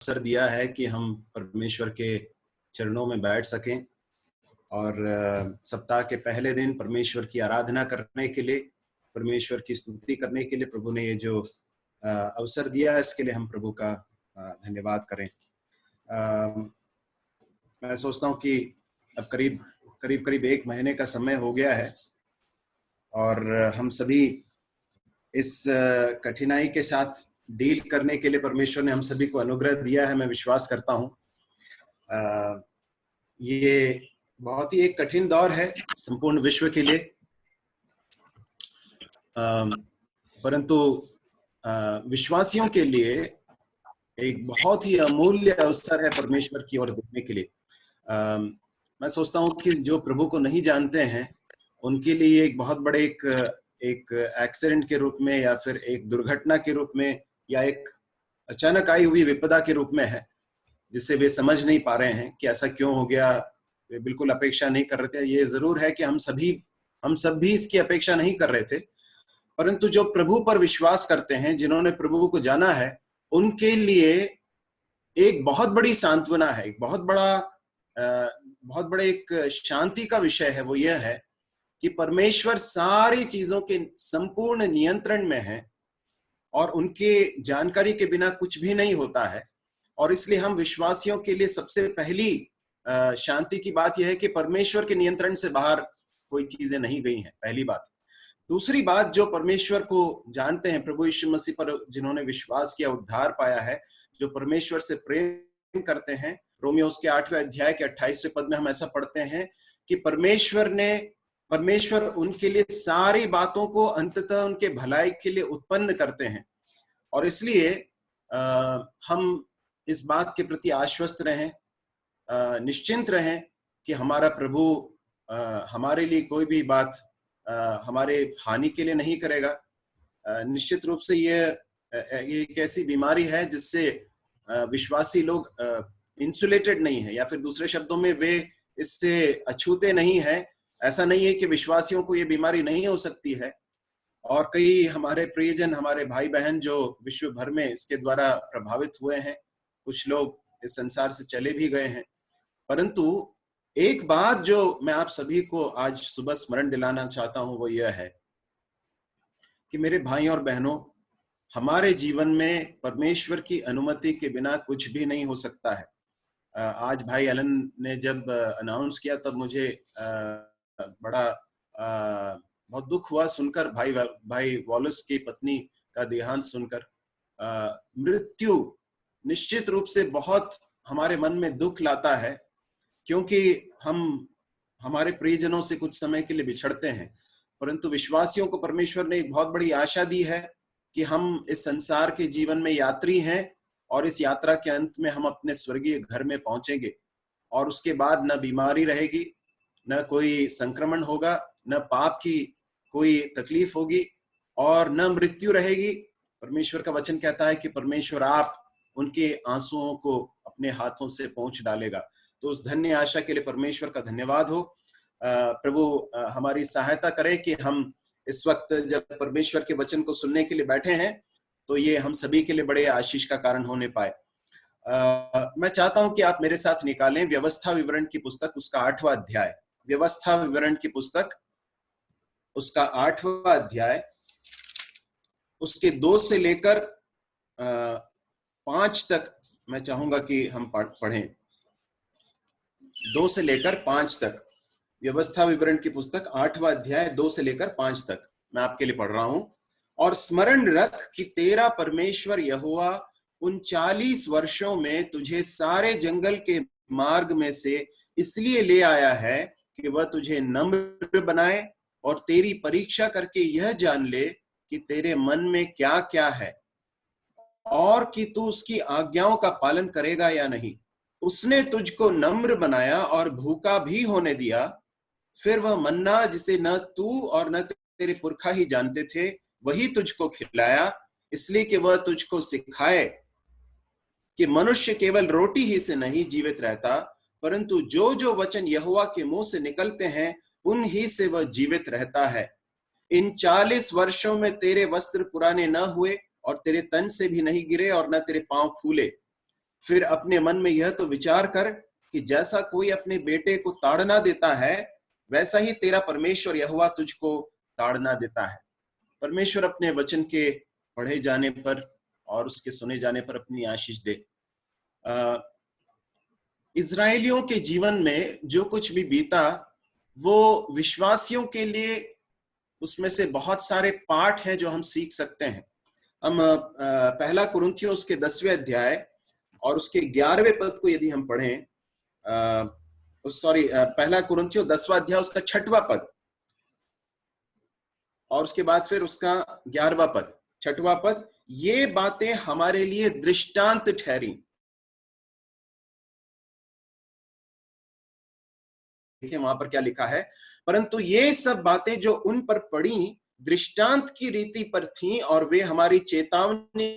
अवसर दिया है कि हम परमेश्वर के चरणों में बैठ सकें और सप्ताह के पहले दिन परमेश्वर की आराधना करने के लिए, परमेश्वर की स्तुति करने के लिए प्रभु ने ये जो अवसर दिया है, इसके लिए हम प्रभु का धन्यवाद करें। मैं सोचता हूँ कि अब करीब 1 महीने का समय हो गया है और हम सभी इस कठिनाई के साथ डील करने के लिए परमेश्वर ने हम सभी को अनुग्रह दिया है। मैं विश्वास करता हूँ ये बहुत ही एक कठिन दौर है संपूर्ण विश्व के लिए, परंतु विश्वासियों के लिए एक बहुत ही अमूल्य अवसर है परमेश्वर की ओर देखने के लिए। मैं सोचता हूँ कि जो प्रभु को नहीं जानते हैं उनके लिए एक बहुत बड़े एक एक्सीडेंट के रूप में या फिर एक दुर्घटना के रूप में या एक अचानक आई हुई विपदा के रूप में है, जिसे वे समझ नहीं पा रहे हैं कि ऐसा क्यों हो गया। वे बिल्कुल अपेक्षा नहीं कर रहे थे। ये जरूर है कि हम सब भी इसकी अपेक्षा नहीं कर रहे थे, परंतु जो प्रभु पर विश्वास करते हैं, जिन्होंने प्रभु को जाना है, उनके लिए एक बहुत बड़ी सांत्वना है, एक बहुत बड़ा एक शांति का विषय है। वो यह है कि परमेश्वर सारी चीजों के संपूर्ण नियंत्रण में है और उनके जानकारी के बिना कुछ भी नहीं होता है। और इसलिए हम विश्वासियों के लिए सबसे पहली शांति की बात यह है कि परमेश्वर के नियंत्रण से बाहर कोई चीजें नहीं गई हैं, पहली बात। दूसरी बात, जो परमेश्वर को जानते हैं, प्रभु यीशु मसीह पर जिन्होंने विश्वास किया, उद्धार पाया है, जो परमेश्वर से प्रेम करते हैं, रोमियो उसके 8वें अध्याय के 28वें पद में हम ऐसा पढ़ते हैं कि परमेश्वर उनके लिए सारी बातों को अंततः उनके भलाई के लिए उत्पन्न करते हैं। और इसलिए हम इस बात के प्रति आश्वस्त रहें, निश्चिंत रहें कि हमारा प्रभु हमारे लिए कोई भी बात हमारे हानि के लिए नहीं करेगा। निश्चित रूप से ये एक ऐसी बीमारी है जिससे विश्वासी लोग इंसुलेटेड नहीं है, या फिर दूसरे शब्दों में वे इससे अछूते नहीं है। ऐसा नहीं है कि विश्वासियों को ये बीमारी नहीं हो सकती है, और कई हमारे प्रियजन, हमारे भाई बहन जो विश्व भर में इसके द्वारा प्रभावित हुए हैं, कुछ लोग इस संसार से चले भी गए हैं। परंतु एक बात जो मैं आप सभी को आज सुबह स्मरण दिलाना चाहता हूं वो यह है कि मेरे भाई और बहनों, हमारे जीवन में परमेश्वर की अनुमति के बिना कुछ भी नहीं हो सकता है। आज भाई एलन ने जब अनाउंस किया तब मुझे बहुत दुख हुआ सुनकर, भाई वॉलस की पत्नी का देहांत सुनकर। मृत्यु निश्चित रूप से बहुत हमारे मन में दुख लाता है, क्योंकि हम हमारे प्रियजनों से कुछ समय के लिए बिछड़ते हैं। परंतु विश्वासियों को परमेश्वर ने एक बहुत बड़ी आशा दी है कि हम इस संसार के जीवन में यात्री हैं और इस यात्रा के अंत में हम अपने स्वर्गीय घर में पहुंचेंगे, और उसके बाद न बीमारी रहेगी, न कोई संक्रमण होगा, न पाप की कोई तकलीफ होगी, और न मृत्यु रहेगी। परमेश्वर का वचन कहता है कि परमेश्वर आप उनके आंसुओं को अपने हाथों से पोंछ डालेगा। तो उस धन्य आशा के लिए परमेश्वर का धन्यवाद हो। प्रभु हमारी सहायता करे कि हम इस वक्त जब परमेश्वर के वचन को सुनने के लिए बैठे हैं तो ये हम सभी के लिए बड़े आशीष का कारण होने पाए। मैं चाहता हूं कि आप मेरे साथ निकालें व्यवस्था विवरण की पुस्तक, उसका 8वां अध्याय। व्यवस्था विवरण की पुस्तक, उसका 8वां अध्याय, उसके 2 से लेकर 5 तक मैं चाहूंगा कि हम पढ़ें। 2 से लेकर 5 तक, व्यवस्था विवरण की पुस्तक 8वां अध्याय 2 से लेकर 5 तक मैं आपके लिए पढ़ रहा हूं। और स्मरण रख कि तेरा परमेश्वर यहोवा उन 40 वर्षों में तुझे सारे जंगल के मार्ग में से इसलिए ले आया है कि वह तुझे नम्र बनाए और तेरी परीक्षा करके यह जान ले कि तेरे मन में क्या क्या है, और कि तू उसकी आज्ञाओं का पालन करेगा या नहीं। उसने तुझको नम्र बनाया और भूखा भी होने दिया। फिर वह मन्ना जिसे न तू और न तेरे पुरखा ही जानते थे, वही तुझको खिलाया, इसलिए कि वह तुझको सिखाए कि मनुष्य केवल रोटी ही से नहीं जीवित रहता, परंतु जो जो वचन यहोवा के मुंह से निकलते हैं उन ही से वह जीवित रहता है। इन 40 वर्षों में तेरे वस्त्र पुराने न हुए और तेरे तन से भी नहीं गिरे और न तेरे पांव फूले। फिर अपने मन में यह तो विचार कर कि जैसा कोई अपने बेटे को ताड़ना देता है, वैसा ही तेरा परमेश्वर यहोवा तुझको ताड़ना देता है। परमेश्वर अपने वचन के पढ़े जाने पर और उसके सुने जाने पर अपनी आशीष दे। इजरायलियों के जीवन में जो कुछ भी बीता, वो विश्वासियों के लिए उसमें से बहुत सारे पाठ हैं जो हम सीख सकते हैं। हम पहला कुरिन्थियों उसके 10वें अध्याय और उसके 11वें पद को यदि हम पढ़ें, पहला कुरिन्थियों 10वां अध्याय उसका 6वां पद और उसके बाद फिर उसका 11वां पद, 6वां पद, ये बातें हमारे लिए दृष्टांत ठहरी। देखिए वहां पर क्या लिखा है, परंतु ये सब बातें जो उन पर पड़ी दृष्टांत की रीति पर थीं और वे हमारी चेतावनी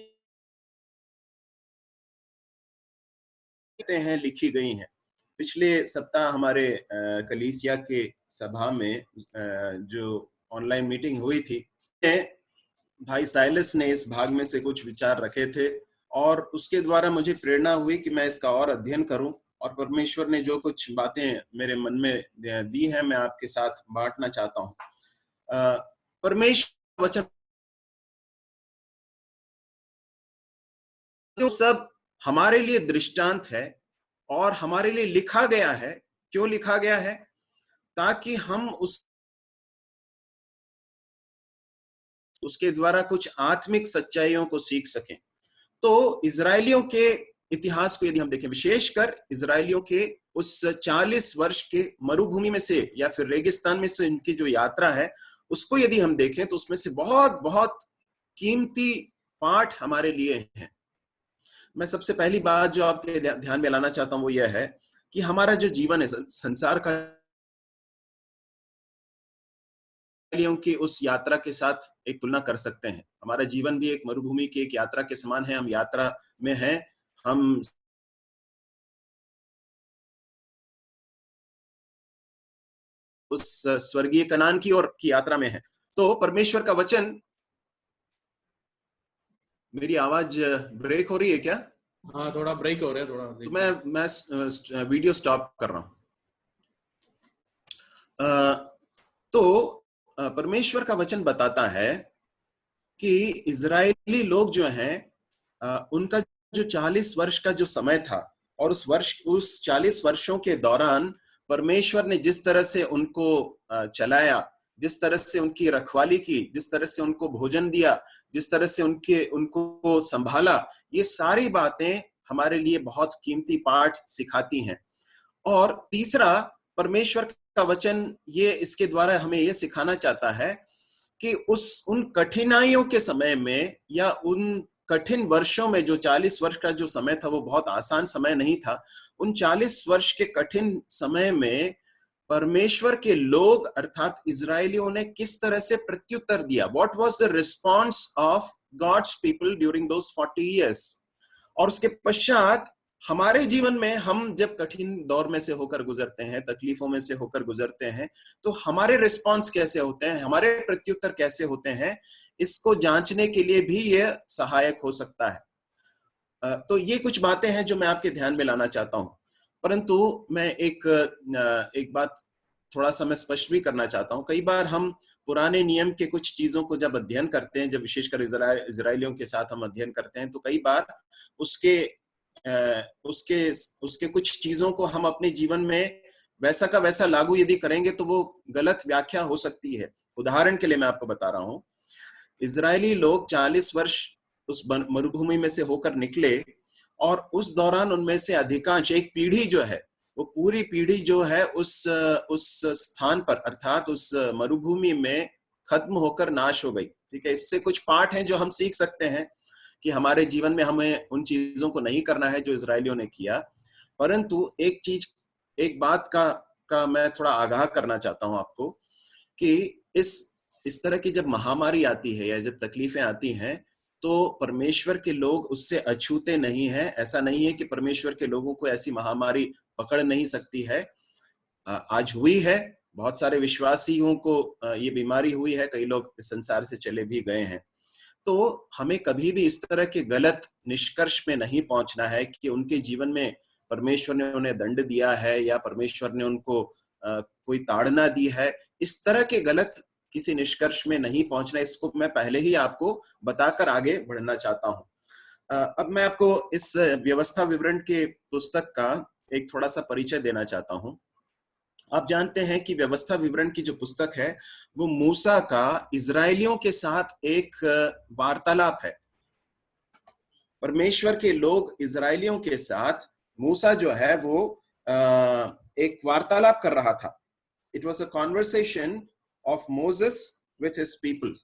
हैं, लिखी गई हैं। पिछले सप्ताह हमारे कलीसिया के सभा में जो ऑनलाइन मीटिंग हुई थी, भाई साइलस ने इस भाग में से कुछ विचार रखे थे और उसके द्वारा मुझे प्रेरणा हुई कि मैं इसका और अध्ययन करूं, और परमेश्वर ने जो कुछ बातें मेरे मन में दी हैं मैं आपके साथ बांटना चाहता हूं। परमेश्वर वचन जो सब हमारे लिए दृष्टांत है और हमारे लिए लिखा गया है। क्यों लिखा गया है? ताकि हम उसके द्वारा कुछ आत्मिक सच्चाइयों को सीख सकें। तो इजरायलियों के इतिहास को यदि हम देखें, विशेषकर इजरायलियों के उस 40 वर्ष के मरुभूमि में से या फिर रेगिस्तान में से इनकी जो यात्रा है, उसको यदि हम देखें तो उसमें से बहुत बहुत कीमती पाठ हमारे लिए हैं। मैं सबसे पहली बात जो आपके ध्यान में लाना चाहता हूं वो यह है कि हमारा जो जीवन है संसार का की उस यात्रा के साथ एक तुलना कर सकते हैं। हमारा जीवन भी एक मरुभूमि की एक यात्रा के समान है। हम यात्रा में हैं, हम उस स्वर्गीय कनान की ओर की यात्रा में हैं। तो परमेश्वर का वचन, मेरी आवाज ब्रेक हो रही है क्या? हाँ, थोड़ा ब्रेक हो रहा है, थोड़ा तो मैं वीडियो स्टॉप कर रहा हूं। तो परमेश्वर का वचन बताता है कि इजरायली लोग जो हैं, उनका जो 40 वर्ष का जो समय था और उस 40 वर्षों के दौरान परमेश्वर ने जिस तरह से उनको चलाया, जिस तरह से उनकी रखवाली की, जिस तरह से उनको भोजन दिया, जिस तरह से उनको संभाला, ये सारी बातें हमारे लिए बहुत कीमती पाठ सिखाती हैं। और तीसरा, परमेश्वर का वचन ये इसके द्वारा हमें ये सिखाना चाहता है कि उन कठिनाइयों के समय में या उन कठिन वर्षों में, जो 40 वर्ष का जो समय था वो बहुत आसान समय नहीं था, उन 40 वर्ष के कठिन समय में परमेश्वर के लोग अर्थात इजरायलियों ने किस तरह से प्रत्युत्तर दिया। What was the response of God's people during those 40 years। और उसके पश्चात हमारे जीवन में हम जब कठिन दौर में से होकर गुजरते हैं, तकलीफों में से होकर गुजरते हैं, तो हमारे रिस्पॉन्स कैसे होते हैं, हमारे प्रत्युत्तर कैसे होते हैं, इसको जांचने के लिए भी यह सहायक हो सकता है। तो ये कुछ बातें हैं जो मैं आपके ध्यान में लाना चाहता हूं। परंतु मैं एक बात थोड़ा सा मैं स्पष्ट भी करना चाहता हूं। कई बार हम पुराने नियम के कुछ चीजों को जब अध्ययन करते हैं, जब विशेषकर इजरायलियों के साथ हम अध्ययन करते हैं, तो कई बार उसके उसके कुछ चीजों को हम अपने जीवन में वैसा का वैसा लागू यदि करेंगे तो वो गलत व्याख्या हो सकती है। उदाहरण के लिए मैं आपको बता रहा हूं, इजरायली लोग 40 वर्ष उस मरुभूमि में से होकर निकले और उस दौरान उनमें से अधिकांश, एक पीढ़ी जो है, वो पूरी पीढ़ी जो है उस स्थान पर अर्थात उस मरुभूमि में खत्म होकर नाश हो गई। ठीक है, इससे कुछ पाठ हैं जो हम सीख सकते हैं कि हमारे जीवन में हमें उन चीजों को नहीं करना है जो इजरायलियों ने किया। परंतु एक बात का मैं थोड़ा आगाह करना चाहता हूं आपको कि इस तरह की जब महामारी आती है या जब तकलीफें आती हैं, तो परमेश्वर के लोग उससे अछूते नहीं हैं। ऐसा नहीं है कि परमेश्वर के लोगों को ऐसी महामारी पकड़ नहीं सकती है। आज हुई है, बहुत सारे विश्वासियों को ये बीमारी हुई है, कई लोग इस संसार से चले भी गए हैं। तो हमें कभी भी इस तरह के गलत निष्कर्ष में नहीं पहुंचना है कि उनके जीवन में परमेश्वर ने उन्हें दंड दिया है या परमेश्वर ने उनको कोई ताड़ना दी है। इस तरह के गलत किसी निष्कर्ष में नहीं पहुंचना, इसको मैं पहले ही आपको बताकर आगे बढ़ना चाहता हूं। अब मैं आपको इस व्यवस्था विवरण के पुस्तक का एक थोड़ा सा परिचय देना चाहता हूं। आप जानते हैं कि व्यवस्था विवरण की जो पुस्तक है वो मूसा का इजरायलियों के साथ एक वार्तालाप है। परमेश्वर के लोग इजरायलियों के साथ, मूसा जो है वो एक वार्तालाप कर रहा था। It was a conversation of Moses with his people,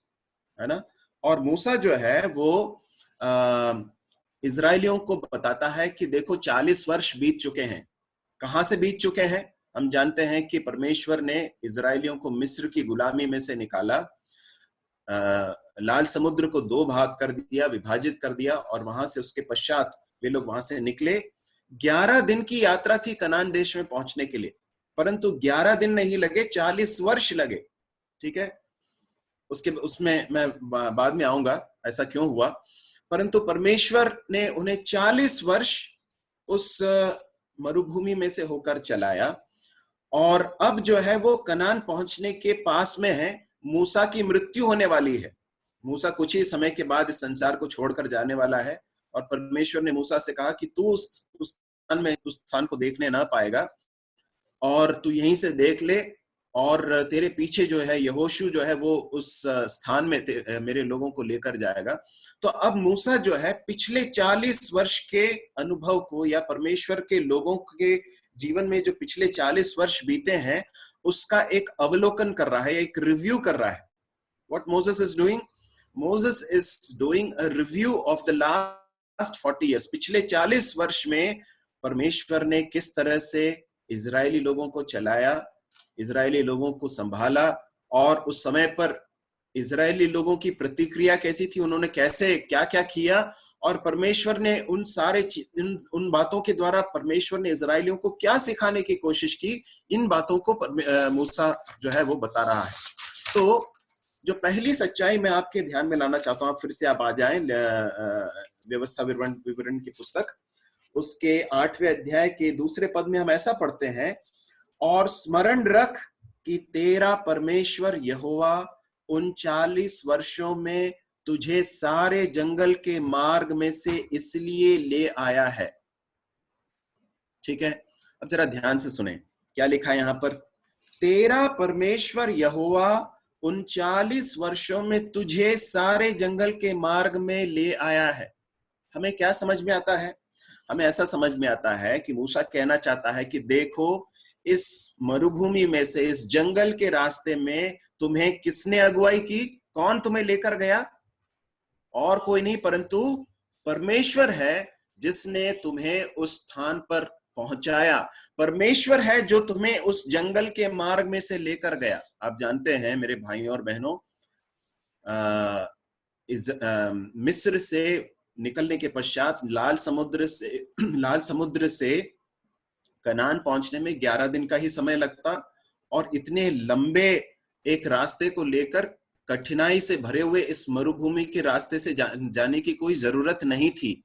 है ना। और मूसा जो है वो इजरायलियों को बताता है कि देखो 40 वर्ष बीत चुके हैं। कहां से बीत चुके हैं? हम जानते हैं कि परमेश्वर ने इजरायलियों को मिस्र की गुलामी में से निकाला, लाल समुद्र को 2 भाग कर दिया, विभाजित कर दिया, और वहां से उसके पश्चात वे लोग वहां से निकले। 11 दिन की यात्रा थी कनान देश में पहुंचने के लिए, परंतु 11 दिन नहीं लगे, 40 वर्ष लगे। ठीक है, उसमें मैं बाद में आऊंगा ऐसा क्यों हुआ। परंतु परमेश्वर ने उन्हें 40 वर्ष उस मरुभूमि में से होकर चलाया, और अब जो है वो कनान पहुंचने के पास में है। मूसा की मृत्यु होने वाली है। मूसा कुछ ही समय के बाद इस संसार को छोड़कर जाने वाला है, और परमेश्वर ने मूसा से कहा कि तू उस स्थान को देखने ना पाएगा, और तू यहीं से देख ले, और तेरे पीछे जो है यहोशू जो है वो उस स्थान में मेरे लोगों को लेकर जाएगा। तो अब मूसा जो है पिछले 40 वर्ष के अनुभव को, या परमेश्वर के लोगों के जीवन में जो पिछले 40 वर्ष बीते हैं, उसका एक अवलोकन कर रहा है, एक रिव्यू कर रहा है। What Moses is doing? Moses is doing a review of the last 40 years. पिछले 40 वर्ष में परमेश्वर ने किस तरह से इजरायली लोगों को चलाया, इजरायली लोगों को संभाला, और उस समय पर इजरायली लोगों की प्रतिक्रिया कैसी थी, उन्होंने कैसे क्या क्या किया, और परमेश्वर ने उन सारे उन बातों के द्वारा परमेश्वर ने इजरायलियों को क्या सिखाने की कोशिश की, इन बातों को मूसा जो है वो बता रहा है। तो जो पहली सच्चाई मैं आपके ध्यान में लाना चाहता हूं, फिर से आप आ जाएं व्यवस्था विवरण की पुस्तक, उसके 8वें अध्याय के 2 पद में हम ऐसा पढ़ते हैं, और स्मरण रख कि तेरा परमेश्वर यहोवा उन 40 वर्षों में तुझे सारे जंगल के मार्ग में से इसलिए ले आया है। ठीक है, अब जरा ध्यान से सुने क्या लिखा है यहां पर। तेरा परमेश्वर यहोवा उन 40 वर्षों में तुझे सारे जंगल के मार्ग में ले आया है। हमें क्या समझ में आता है? हमें ऐसा समझ में आता है कि मूसा कहना चाहता है कि देखो, इस मरुभूमि में से, इस जंगल के रास्ते में तुम्हें किसने अगुवाई की? कौन तुम्हें लेकर गया? और कोई नहीं परंतु परमेश्वर है जिसने तुम्हें उस स्थान पर पहुंचाया। परमेश्वर है जो तुम्हें उस जंगल के मार्ग में से लेकर गया। आप जानते हैं मेरे भाइयों और बहनों, मिस्र से निकलने के पश्चात लाल समुद्र से कनान पहुंचने में 11 दिन का ही समय लगता, और इतने लंबे एक रास्ते को लेकर कठिनाई से भरे हुए इस मरुभूमि के रास्ते से जाने की कोई जरूरत नहीं थी।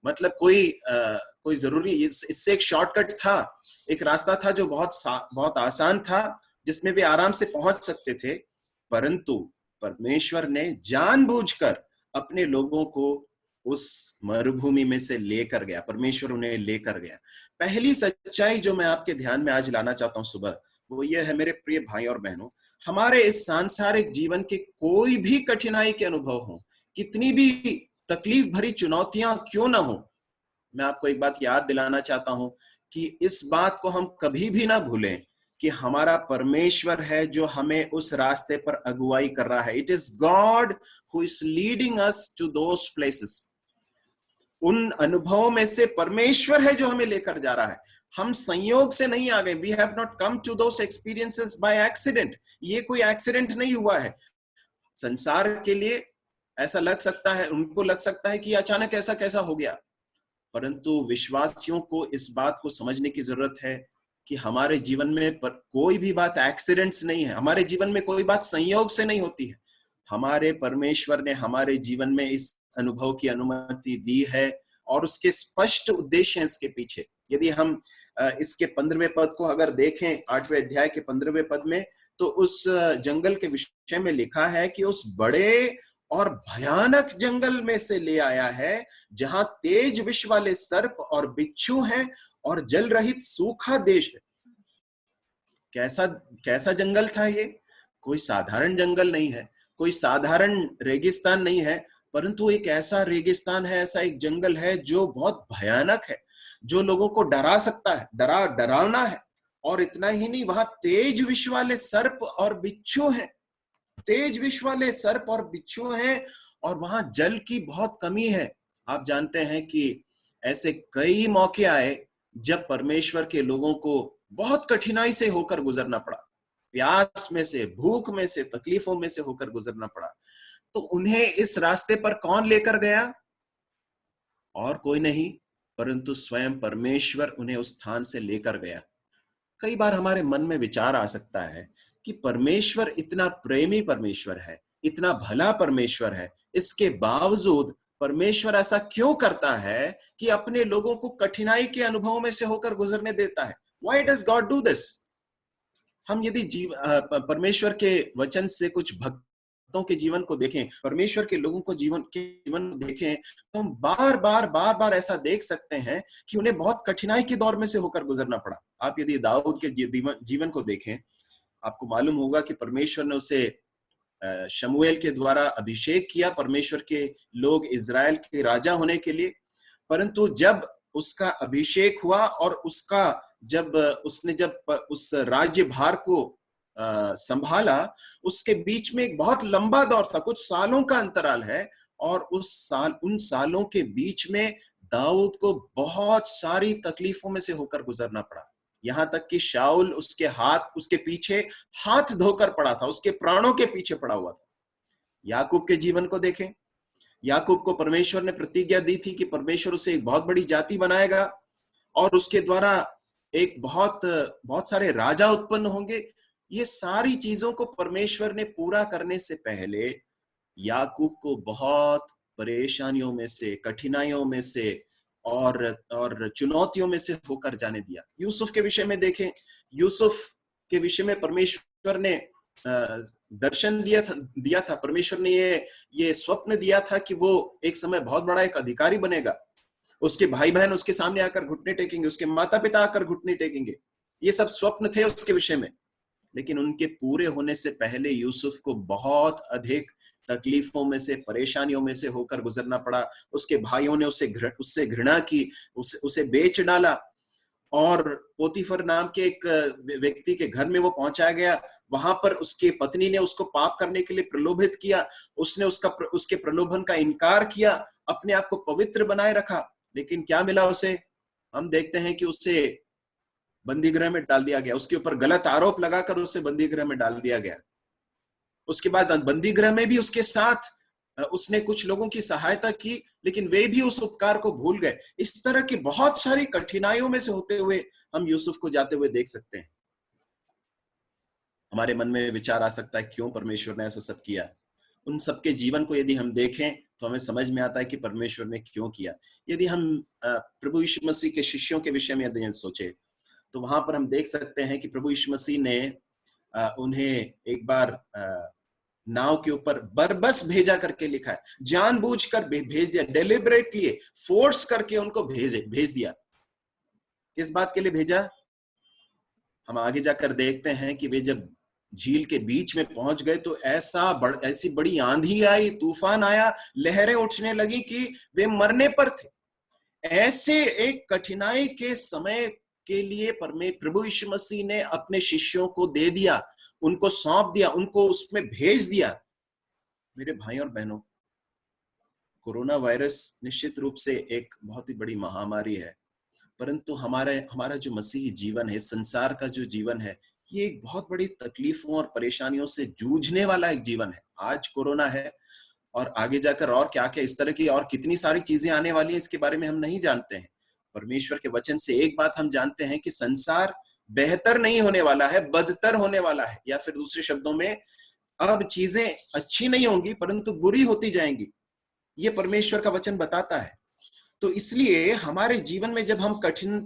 मतलब कोई जरूरी, इससे एक शॉर्टकट था, एक रास्ता था जो बहुत आसान था, जिसमें वे आराम से पहुंच सकते थे। परंतु परमेश्वर ने जानबूझकर अपने लोगों को उस मरुभूमि में से लेकर गया। परमेश्वर उन्हें लेकर गया। पहली सच्चाई जो मैं आपके ध्यान में आज लाना चाहता हूं सुबह, वो ये है मेरे प्रिय भाई और बहनों, हमारे इस सांसारिक जीवन के कोई भी कठिनाई के अनुभव हो, कितनी भी तकलीफ भरी चुनौतियां क्यों ना हो, मैं आपको एक बात याद दिलाना चाहता हूं कि इस बात को हम कभी भी ना भूलें कि हमारा परमेश्वर है जो हमें उस रास्ते पर अगुवाई कर रहा है। It is God who is leading us to those places. उन अनुभवों में से परमेश्वर है जो हमें लेकर जा रहा है। हम संयोग से नहीं आ गए। We have not come to those experiences by accident. ये कोई एक्सीडेंट नहीं हुआ है। संसार के लिए ऐसा लग सकता है, उनको लग सकता है कि अचानक ऐसा कैसा हो गया, परंतु विश्वासियों को इस बात को समझने की जरूरत है कि हमारे जीवन में कोई भी बात एक्सीडेंट्स नहीं है। हमारे जीवन में कोई बात संयोग से नहीं होती है। हमारे परमेश्वर ने हमारे जीवन में इस अनुभव की अनुमति दी है और उसके स्पष्ट उद्देश्य हैं इसके पीछे। यदि हम इसके 15वें पद को अगर देखें, 8वें अध्याय के 15वें पद में, तो उस जंगल के विषय में लिखा है कि उस बड़े और भयानक जंगल में से ले आया है जहां तेज विष वाले सर्प और बिच्छू हैं और जल रहित सूखा देश है। कैसा कैसा जंगल था ये? कोई साधारण जंगल नहीं है, कोई साधारण रेगिस्तान नहीं है, परंतु एक ऐसा रेगिस्तान है, ऐसा एक जंगल है जो बहुत भयानक है, जो लोगों को डरा सकता है, डरावना है। और इतना ही नहीं, वहां तेज विष वाले सर्प और बिच्छू हैं, तेज विष वाले सर्प और बिच्छू हैं, और वहां जल की बहुत कमी है। आप जानते हैं कि ऐसे कई मौके आए जब परमेश्वर के लोगों को बहुत कठिनाई से होकर गुजरना पड़ा, प्यास में से, भूख में से, तकलीफों में से होकर गुजरना पड़ा। तो उन्हें इस रास्ते पर कौन लेकर गया? और कोई नहीं, परंतु स्वयं परमेश्वर उन्हें उस स्थान से लेकर गया। कई बार हमारे मन में विचार आ सकता है कि परमेश्वर इतना प्रेमी परमेश्वर है, इतना भला परमेश्वर है, इसके बावजूद परमेश्वर ऐसा क्यों करता है कि अपने लोगों को कठिनाई के अनुभवों में से होकर गुजरने देता है? Why does God do this? हम यदि परमेश्वर के वचन से कुछ भक्तों के जीवन को देखें, परमेश्वर के लोगों को जीवन को देखें, तो हम बार बार ऐसा देख सकते हैं कि उन्हें बहुत कठिनाई के दौर में से होकर गुजरना पड़ा। आप यदि दाऊद के जीवन को देखें, आपको मालूम होगा कि परमेश्वर ने उसे शमूएल के द्वारा अभिषेक किया, परमेश्वर के लोग इजराइल के राजा होने के लिए। परंतु जब उसका अभिषेक हुआ और उसने उस राज्य भार को संभाला, उसके बीच में एक बहुत लंबा दौर था, कुछ सालों का अंतराल है, और उन सालों के बीच में दाऊद को बहुत सारी तकलीफों में से होकर गुजरना पड़ा। यहां तक कि शाऊल उसके पीछे हाथ धोकर पड़ा था, उसके प्राणों के पीछे पड़ा हुआ था। याकूब के जीवन को देखें, याकूब को परमेश्वर ने प्रतिज्ञा दी थी कि परमेश्वर उसे एक बहुत बड़ी जाति बनाएगा और उसके द्वारा एक बहुत सारे राजा उत्पन्न होंगे। ये सारी चीजों को परमेश्वर ने पूरा करने से पहले याकूब को बहुत परेशानियों में से, कठिनाइयों में से और चुनौतियों में से होकर जाने दिया। यूसुफ के विषय में देखें, यूसुफ के विषय में परमेश्वर ने दर्शन दिया था। परमेश्वर ने ये स्वप्न दिया था कि वो एक समय बहुत बड़ा एक अधिकारी बनेगा, उसके भाई बहन उसके सामने आकर घुटने टेकेंगे, उसके माता पिता आकर घुटने टेकेंगे। ये सब स्वप्न थे उसके विषय में, लेकिन उनके पूरे होने से पहले यूसुफ को बहुत अधिक तकलीफों में से, परेशानियों में से होकर गुजरना पड़ा। उसके भाइयों ने उससे घृणा की, उसे बेच डाला, और पोतीफर नाम के एक व्यक्ति के घर में वो पहुंचाया गया। वहां पर उसकी पत्नी ने उसको पाप करने के लिए प्रलोभित किया। उसने उसके प्रलोभन का इनकार किया, अपने आप को पवित्र बनाए रखा, लेकिन क्या मिला उसे? हम देखते हैं कि उसे बंदी गृह में डाल दिया गया, उसके ऊपर गलत आरोप लगाकर उसे बंदी गृह में डाल दिया गया। उसके बाद बंदी गृह में भी उसके साथ उसने कुछ लोगों की सहायता की, लेकिन वे भी उस उपकार को भूल गए। इस तरह की बहुत सारी कठिनाइयों में से होते हुए हम यूसुफ को जाते हुए देख सकते हैं। हमारे मन में विचार आ सकता है, क्यों परमेश्वर ने ऐसा सब किया? उन सबके जीवन को यदि हम देखें तो हमें समझ में आता है कि परमेश्वर ने क्यों किया। यदि हम प्रभु यीशु मसीह के शिष्यों के विषय में यदि सोचे, तो वहां पर हम देख सकते हैं कि प्रभु यीशु मसीह ने उन्हें एक बार नाव के ऊपर बरबस भेजा करके लिखा है, जानबूझकर भेज दिया, डेलिबरेटली फोर्स करके उनको भेज दिया। किस बात के लिए भेजा? हम आगे जाकर देखते हैं कि वे जब झील के बीच में पहुंच गए तो ऐसी बड़ी आंधी आई, तूफान आया, लहरें उठने लगी कि वे मरने पर थे। ऐसे एक कठिनाई के समय के लिए प्रभु यीशु मसीह ने अपने शिष्यों को दे दिया, उनको सौंप दिया, उनको उसमें भेज दिया। मेरे भाई और बहनों, कोरोना वायरस निश्चित रूप से एक बहुत ही बड़ी महामारी है, परंतु हमारा जो मसीही जीवन है, संसार का जो जीवन है, ये एक बहुत बड़ी तकलीफों और परेशानियों से जूझने वाला एक जीवन है। आज कोरोना है और आगे जाकर और क्या क्या इस तरह की और कितनी सारी चीजें आने वाली हैं, इसके बारे में हम नहीं जानते हैं। परमेश्वर के वचन से एक बात हम जानते हैं कि संसार बेहतर नहीं होने वाला है, बदतर होने वाला है, या फिर दूसरे शब्दों में अब चीजें अच्छी नहीं होंगी परंतु बुरी होती जाएंगी, ये परमेश्वर का वचन बताता है। तो इसलिए हमारे जीवन में जब हम कठिन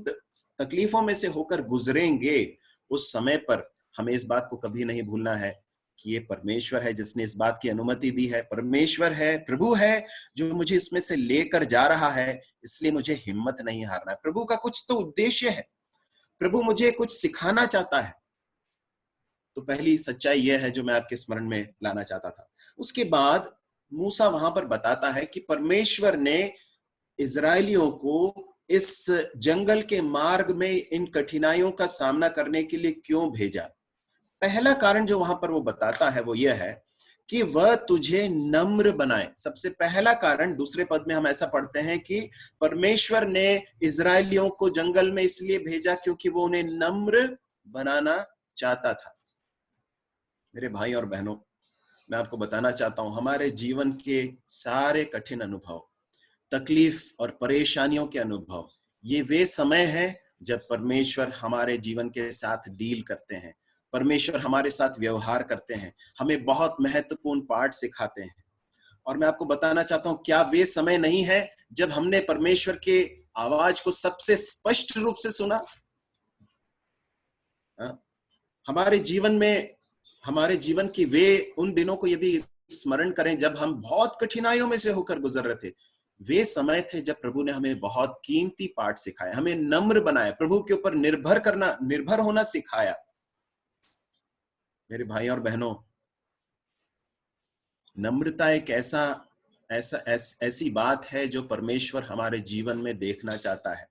तकलीफों में से होकर गुजरेंगे, उस समय पर हमें इस बात को कभी नहीं भूलना है कि ये परमेश्वर है जिसने इस बात की अनुमति दी है, परमेश्वर है, प्रभु है जो मुझे इसमें से लेकर जा रहा है, इसलिए मुझे हिम्मत नहीं हारना है। प्रभु का कुछ तो उद्देश्य है, प्रभु मुझे कुछ सिखाना चाहता है। तो पहली सच्चाई यह है जो मैं आपके स्मरण में लाना चाहता था। उसके बाद मूसा वहां पर बताता है कि परमेश्वर ने इजरायलियों को इस जंगल के मार्ग में इन कठिनाइयों का सामना करने के लिए क्यों भेजा। पहला कारण जो वहां पर वो बताता है वो यह है कि वह तुझे नम्र बनाए। सबसे पहला कारण, दूसरे पद में हम ऐसा पढ़ते हैं कि परमेश्वर ने इजरायलियों को जंगल में इसलिए भेजा क्योंकि वो उन्हें नम्र बनाना चाहता था। मेरे भाई और बहनों, मैं आपको बताना चाहता हूं, हमारे जीवन के सारे कठिन अनुभव, तकलीफ और परेशानियों के अनुभव, ये वे समय है जब परमेश्वर हमारे जीवन के साथ डील करते हैं, परमेश्वर हमारे साथ व्यवहार करते हैं, हमें बहुत महत्वपूर्ण पाठ सिखाते हैं। और मैं आपको बताना चाहता हूं, क्या वे समय नहीं है जब हमने परमेश्वर के आवाज को सबसे स्पष्ट रूप से सुना? हमारे जीवन में, हमारे जीवन की वे उन दिनों को यदि स्मरण करें जब हम बहुत कठिनाइयों में से होकर गुजर रहे थे, वे समय थे जब प्रभु ने हमें बहुत कीमती पाठ सिखाया, हमें नम्र बनाया, प्रभु के ऊपर निर्भर होना सिखाया। मेरे भाई और बहनों, नम्रता एक ऐसी बात है जो परमेश्वर हमारे जीवन में देखना चाहता है।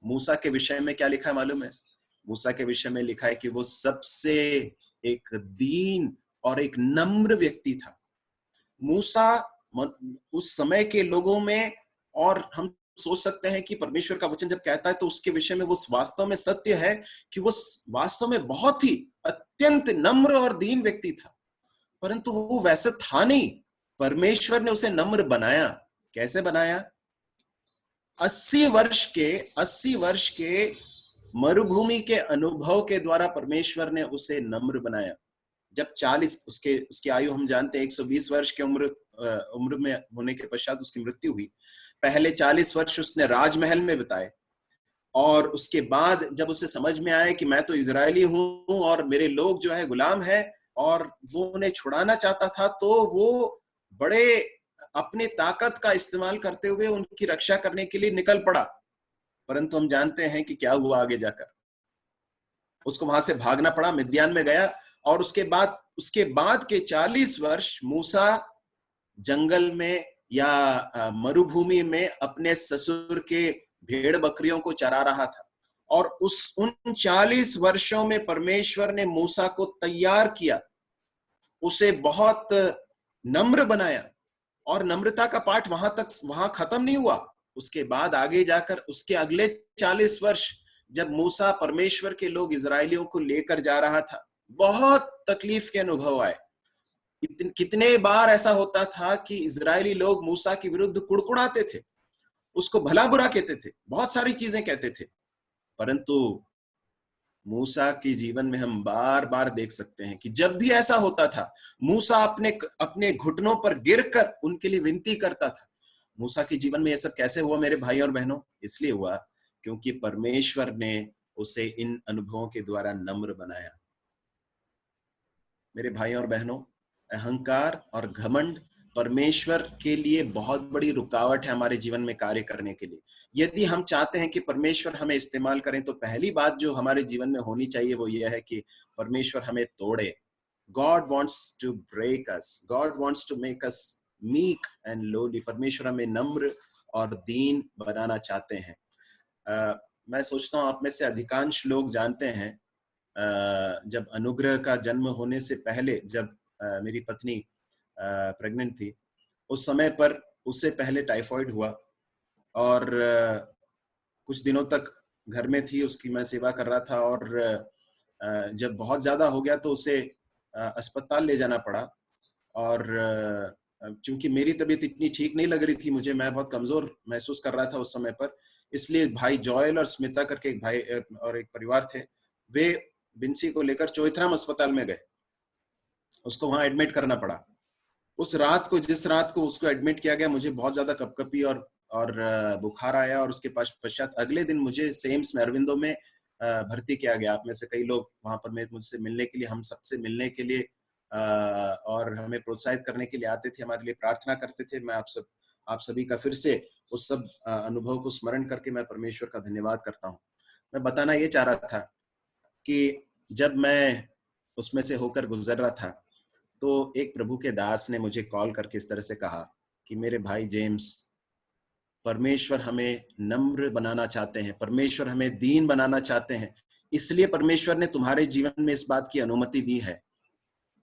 मूसा के विषय में क्या लिखा है मालूम है? मूसा के विषय में लिखा है कि वो सबसे एक दीन और एक नम्र व्यक्ति था। मूसा उस समय के लोगों में, और हम सोच सकते हैं कि परमेश्वर का वचन जब कहता है तो उसके विषय में वो वास्तव में सत्य है कि वो वास्तव में बहुत ही अत्यंत नम्र और दीन व्यक्ति था, परंतु वो वैसे था नहीं। परमेश्वर ने उसे नम्र बनाया। कैसे बनाया? 80 वर्ष के मरुभूमि के अनुभव के द्वारा परमेश्वर ने उसे नम्र बनाया। जब 40 उसकी आयु हम जानते हैं 120 वर्ष की उम्र में होने के पश्चात उसकी मृत्यु हुई। पहले 40 वर्ष उसने राजमहल में बिताए, और उसके बाद जब उसे समझ में आया कि मैं तो इजरायली हूं और मेरे लोग जो है गुलाम है और वो उन्हें छुड़ाना चाहता था, तो वो बड़े अपनी ताकत का इस्तेमाल करते हुए उनकी रक्षा करने के लिए निकल पड़ा। परंतु हम जानते हैं कि क्या हुआ आगे जाकर। उसको वहां से भागना पड़ा, मिद्यान में गया, और उसके बाद के 40 वर्ष मूसा जंगल में या मरुभूमि में अपने ससुर के भेड़ बकरियों को चरा रहा था। और उन 40 वर्षों में परमेश्वर ने मूसा को तैयार किया, उसे बहुत नम्र बनाया। और नम्रता का पाठ वहां खत्म नहीं हुआ। उसके बाद आगे जाकर उसके अगले 40 वर्ष जब मूसा परमेश्वर के लोग इजरायलियों को लेकर जा रहा था, बहुत तकलीफ के अनुभव आए। कितने बार ऐसा होता था कि इजरायली लोग मूसा के विरुद्ध कुड़कुड़ाते थे, उसको भला बुरा कहते थे, बहुत सारी चीजें कहते थे, परंतु मूसा के जीवन में हम बार बार देख सकते हैं कि जब भी ऐसा होता था, मूसा अपने घुटनों पर गिरकर उनके लिए विनती करता था। मूसा के जीवन में यह सब कैसे हुआ मेरे भाई और बहनों? इसलिए हुआ क्योंकि परमेश्वर ने उसे इन अनुभवों के द्वारा नम्र बनाया। मेरे भाई और बहनों, अहंकार और घमंड परमेश्वर के लिए बहुत बड़ी रुकावट है हमारे जीवन में कार्य करने के लिए। यदि हम चाहते हैं कि परमेश्वर हमें इस्तेमाल करें, तो पहली बात जो हमारे जीवन में होनी चाहिए वो यह है कि परमेश्वर हमें तोड़े। God wants to break us. God wants to make us meek and lowly. परमेश्वर हमें नम्र और दीन बनाना चाहते हैं। मैं सोचता हूँ आप में से अधिकांश लोग जानते हैं, जब अनुग्रह का जन्म होने से पहले, जब मेरी पत्नी प्रेग्नेंट थी, उस समय पर उससे पहले टाइफाइड हुआ, और कुछ दिनों तक घर में थी, उसकी मैं सेवा कर रहा था, और जब बहुत ज्यादा हो गया तो उसे अस्पताल ले जाना पड़ा। और चूंकि मेरी तबीयत इतनी ठीक नहीं लग रही थी मुझे, मैं बहुत कमजोर महसूस कर रहा था उस समय पर, इसलिए भाई जॉयल और स्मिता करके एक भाई और एक परिवार थे, वे बिंसी को लेकर चोइथराम अस्पताल में गए। उसको वहां एडमिट करना पड़ा। उस रात को, जिस रात को उसको एडमिट किया गया, मुझे बहुत ज्यादा कपकपी और बुखार आया, और उसके पश्चात अगले दिन मुझे सेम्स में, अरविंदो में भर्ती किया गया। आप में से कई लोग वहां पर मुझसे मिलने के लिए, हम सबसे मिलने के लिए और हमें प्रोत्साहित करने के लिए आते थे, हमारे लिए प्रार्थना करते थे। मैं आप सभी का फिर से उस सब अनुभव को स्मरण करके मैं परमेश्वर का धन्यवाद करता हूँ। मैं बताना ये चाह रहा था कि जब मैं उसमें से होकर गुजर रहा था, तो एक प्रभु के दास ने मुझे कॉल करके इस तरह से कहा कि मेरे भाई जेम्स, परमेश्वर हमें नम्र बनाना चाहते हैं, परमेश्वर हमें दीन बनाना चाहते हैं, इसलिए परमेश्वर ने तुम्हारे जीवन में इस बात की अनुमति दी है।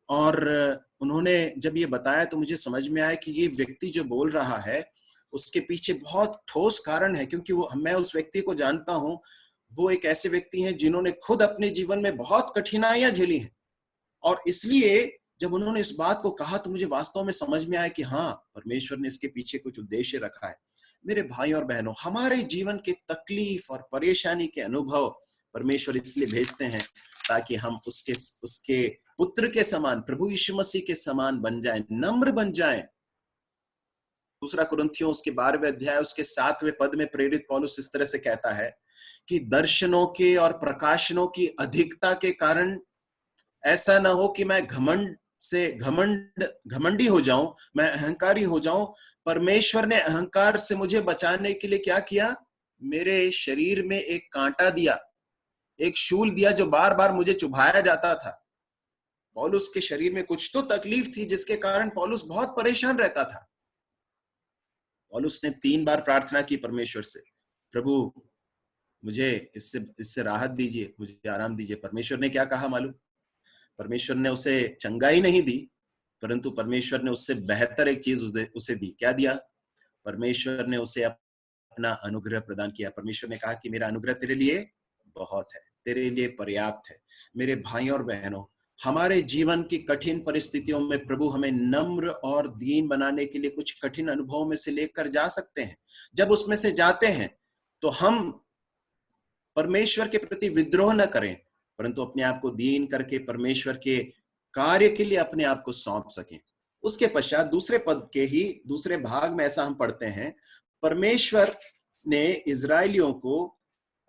और उन्होंने जब ये बताया तो मुझे समझ में आया कि ये व्यक्ति जो बोल रहा है उसके पीछे बहुत ठोस कारण है, क्योंकि मैं उस व्यक्ति को जानता हूं। वो एक ऐसे व्यक्ति हैं जिन्होंने खुद अपने जीवन में बहुत कठिनाइयां झेली हैं, और इसलिए जब उन्होंने इस बात को कहा तो मुझे वास्तव में समझ में आया कि हाँ, परमेश्वर ने इसके पीछे कुछ उद्देश्य रखा है। मेरे भाई और बहनों, हमारे जीवन के तकलीफ और परेशानी के अनुभव परमेश्वर इसलिए भेजते हैं ताकि हम उसके पुत्र के समान, प्रभु यीशु मसीह के समान बन जाएं, नम्र बन जाएं। दूसरा कुरिन्थियों उसके 12वें अध्याय उसके 7वें पद में प्रेरित पौलुस इस तरह से कहता है कि दर्शनों के और प्रकाशनों की अधिकता के कारण ऐसा ना हो कि मैं घमंडी हो जाऊं, मैं अहंकारी हो जाऊं। परमेश्वर ने अहंकार से मुझे बचाने के लिए क्या किया? मेरे शरीर में एक कांटा दिया, एक शूल दिया जो बार बार मुझे चुभाया जाता था। पौलुस के शरीर में कुछ तो तकलीफ थी जिसके कारण पौलुस बहुत परेशान रहता था। पौलुस ने 3 बार प्रार्थना की परमेश्वर से, प्रभु मुझे इससे राहत दीजिए, मुझे आराम दीजिए। परमेश्वर ने क्या कहा मालूम? परमेश्वर ने उसे चंगाई नहीं दी, परंतु परमेश्वर ने उससे बेहतर एक चीज उसे दी। क्या दिया? परमेश्वर ने उसे अपना अनुग्रह प्रदान किया। परमेश्वर ने कहा कि मेरा अनुग्रह तेरे लिए बहुत है, तेरे लिए पर्याप्त है। मेरे भाई और बहनों, हमारे जीवन की कठिन परिस्थितियों में प्रभु हमें नम्र और दीन बनाने के लिए कुछ कठिन अनुभवों में से लेकर जा सकते हैं। जब उसमें से जाते हैं तो हम परमेश्वर के प्रति विद्रोह न करें, परंतु अपने आप को दीन करके परमेश्वर के कार्य के लिए अपने आप को सौंप सकें। उसके पश्चात दूसरे पद के ही दूसरे भाग में ऐसा हम पढ़ते हैं, परमेश्वर ने इजरायलियों को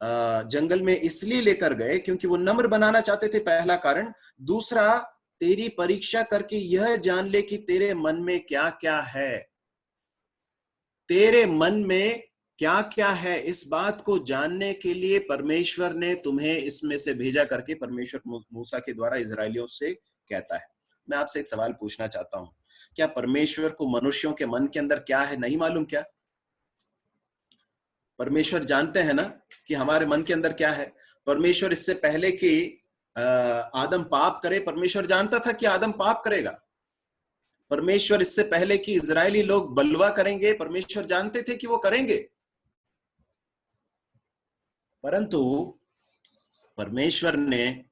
जंगल में इसलिए लेकर गए क्योंकि वो नम्र बनाना चाहते थे, पहला कारण। दूसरा, तेरी परीक्षा करके यह जान ले कि तेरे मन में क्या क्या है। तेरे मन में क्या क्या है, इस बात को जानने के लिए परमेश्वर ने तुम्हें इसमें से भेजा करके परमेश्वर मूसा के द्वारा इजरायलियों से कहता है। मैं आपसे एक सवाल पूछना चाहता हूं, क्या परमेश्वर को मनुष्यों के मन के अंदर क्या है नहीं मालूम क्या? परमेश्वर जानते हैं ना कि हमारे मन के अंदर क्या है। परमेश्वर इससे पहले कि आदम पाप करे, परमेश्वर जानता था कि आदम पाप करेगा। परमेश्वर इससे पहले कि इजरायली लोग बलवा करेंगे, परमेश्वर जानते थे कि वो करेंगे। परंतु परमेश्वर ने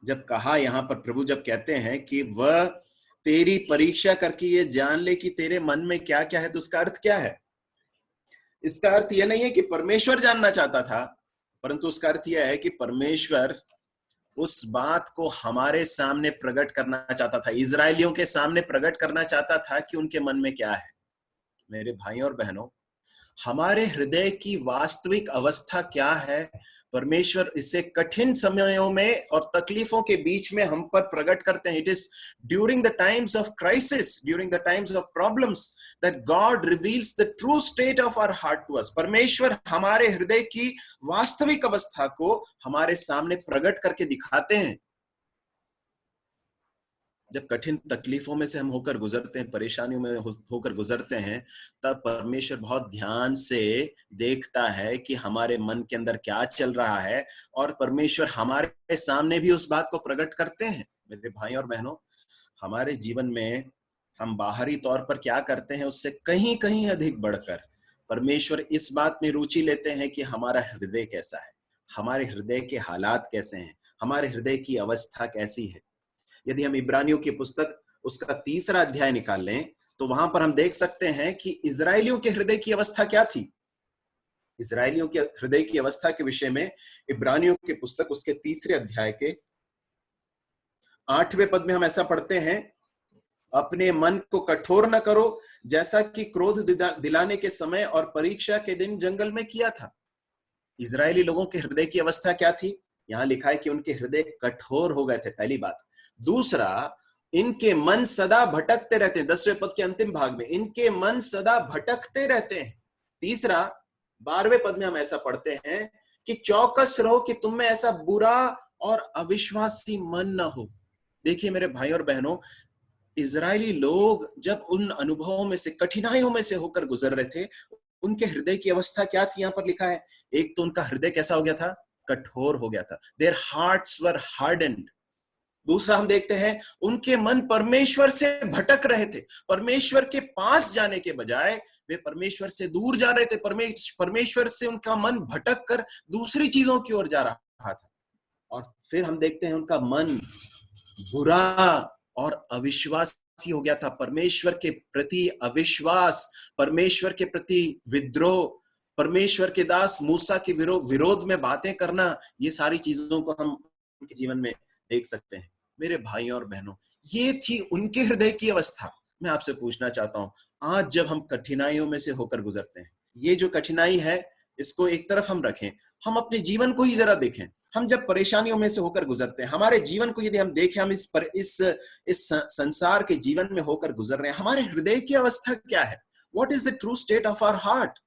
जब कहा, यहां पर प्रभु जब कहते हैं कि वह तेरी परीक्षा करके ये जान ले कि तेरे मन में क्या क्या है, तो उसका अर्थ क्या है? इसका अर्थ यह नहीं है कि परमेश्वर जानना चाहता था, परंतु उसका अर्थ यह है कि परमेश्वर उस बात को हमारे सामने प्रकट करना चाहता था, इजरायलियों के सामने प्रकट करना चाहता था कि उनके मन में क्या है। मेरे भाई और बहनों, हमारे हृदय की वास्तविक अवस्था क्या है, परमेश्वर इसे कठिन समयों में और तकलीफों के बीच में हम पर प्रकट करते हैं। It is during the times of crisis, during the times of problems that God reveals the true state of our heart to us. परमेश्वर हमारे हृदय की वास्तविक अवस्था को हमारे सामने प्रकट करके दिखाते हैं। जब कठिन तकलीफों में से हम होकर गुजरते हैं, परेशानियों में होकर गुजरते हैं, तब परमेश्वर बहुत ध्यान से देखता है कि हमारे मन के अंदर क्या चल रहा है, और परमेश्वर हमारे सामने भी उस बात को प्रकट करते हैं। मेरे भाई और बहनों, हमारे जीवन में हम बाहरी तौर पर क्या करते हैं उससे कहीं कहीं अधिक बढ़कर परमेश्वर इस बात में रुचि लेते हैं कि हमारा हृदय कैसा है, हमारे हृदय के हालात कैसे हैं, हमारे हृदय की अवस्था कैसी है। यदि हम इब्रानियों की पुस्तक उसका 3रा अध्याय निकाल लें तो वहां पर हम देख सकते हैं कि इजरायलियों के हृदय की अवस्था क्या थी। इजरायलियों के हृदय की अवस्था के विषय में इब्रानियों की पुस्तक उसके 3रे अध्याय के 8वें पद में हम ऐसा पढ़ते हैं अपने मन को कठोर न करो, जैसा कि क्रोध दिलाने के समय और परीक्षा के दिन जंगल में किया था। इजरायली लोगों के हृदय की अवस्था क्या थी? यहां लिखा है कि उनके हृदय कठोर हो गए थे, पहली बात। दूसरा, इनके मन सदा भटकते रहते हैं। 10वें पद के अंतिम भाग में इनके मन सदा भटकते रहते हैं। तीसरा, 12वें पद में हम ऐसा पढ़ते हैं कि चौकस रहो कि तुम में ऐसा बुरा और अविश्वासी मन न हो। देखिए मेरे भाई और बहनों, इजरायली लोग जब उन अनुभवों में से, कठिनाइयों में से होकर गुजर रहे थे, उनके हृदय की अवस्था क्या थी? यहां पर लिखा है, एक तो उनका हृदय कैसा हो गया था? कठोर हो गया था। There hearts were hardened. दूसरा हम देखते हैं, उनके मन परमेश्वर से भटक रहे थे। परमेश्वर के पास जाने के बजाय वे परमेश्वर से दूर जा रहे थे। परमेश्वर से उनका मन भटक कर दूसरी चीजों की ओर जा रहा था। और फिर हम देखते हैं उनका मन बुरा और अविश्वासी हो गया था। परमेश्वर के प्रति अविश्वास, परमेश्वर के प्रति विद्रोह, परमेश्वर के दास मूसा के विरोध में बातें करना, ये सारी चीजों को हम उनके जीवन में देख सकते हैं। मेरे भाइयों और बहनों, ये थी उनके हृदय की अवस्था। मैं आपसे पूछना चाहता हूं, आज जब हम कठिनाइयों में से होकर गुजरते हैं, ये जो कठिनाई है इसको एक तरफ हम रखें, हम अपने जीवन को ही जरा देखें। हम जब परेशानियों में से होकर गुजरते हैं, हमारे जीवन को यदि हम देखें, हम इस संसार के जीवन में होकर गुजर रहे हैं, हमारे हृदय की अवस्था क्या है? What is the true state of our heart?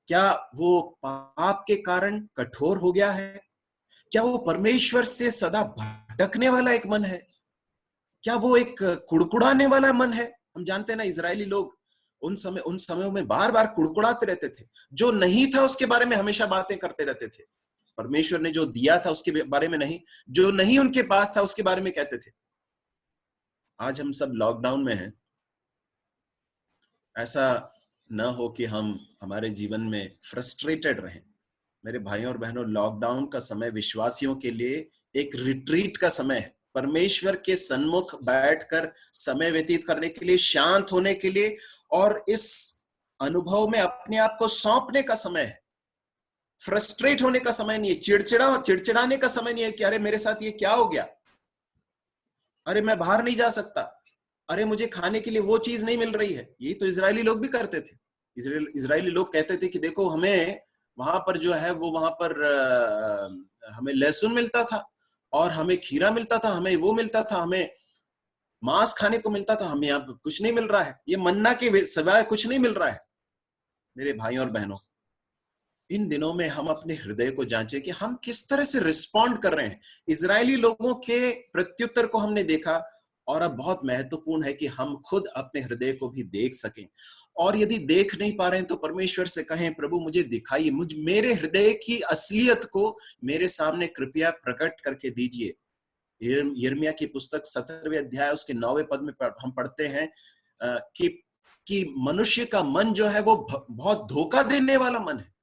क्या वो पाप के कारण कठोर हो गया है? क्या वो परमेश्वर से सदा भटकने वाला एक मन है? क्या वो एक कुड़कुड़ाने वाला मन है? हम जानते हैं ना, इजरायली लोग उन समयों में बार बार कुड़कुड़ाते रहते थे। जो नहीं था उसके बारे में हमेशा बातें करते रहते थे। परमेश्वर ने जो दिया था उसके बारे में नहीं, जो नहीं उनके पास था उसके बारे में कहते थे। आज हम सब लॉकडाउन में हैं। ऐसा न हो कि हम हमारे जीवन में फ्रस्ट्रेटेड रहें। मेरे भाइयों और बहनों, लॉकडाउन का समय विश्वासियों के लिए एक रिट्रीट का समय है। परमेश्वर के सन्मुख बैठकर समय व्यतीत करने के लिए, शांत होने के लिए, और इस अनुभव में अपने आप को सौंपने का समय है। फ्रस्ट्रेट होने का समय नहीं है, चिड़चिड़ाने का समय नहीं है कि अरे मेरे साथ ये क्या हो गया, अरे मैं बाहर नहीं जा सकता, अरे मुझे खाने के लिए वो चीज नहीं मिल रही है। ये तो इजरायली लोग भी करते थे। इजरायली लोग कहते थे कि देखो, हमें वहां पर जो है वो वहां पर हमें लहसुन मिलता था, और हमें खीरा मिलता था, हमें वो मिलता था, हमें मांस खाने को मिलता था, हमें यहाँ कुछ नहीं मिल रहा है, ये मन्ना के सिवाय कुछ नहीं मिल रहा है। मेरे भाइयों और बहनों, इन दिनों में हम अपने हृदय को जांचें कि हम किस तरह से रिस्पॉन्ड कर रहे हैं। इजरायली लोगों के प्रत्युत्तर को हमने देखा, और अब बहुत महत्वपूर्ण है कि हम खुद अपने हृदय को भी देख सकें। और यदि देख नहीं पा रहे हैं तो परमेश्वर से कहें, प्रभु मुझे दिखाइए, मेरे हृदय की असलियत को मेरे सामने कृपया प्रकट करके दीजिए। यिर्मयाह की पुस्तक 17वें अध्याय उसके 9वें पद में हम पढ़ते हैं कि मनुष्य का मन जो है वो बहुत धोखा देने वाला मन है,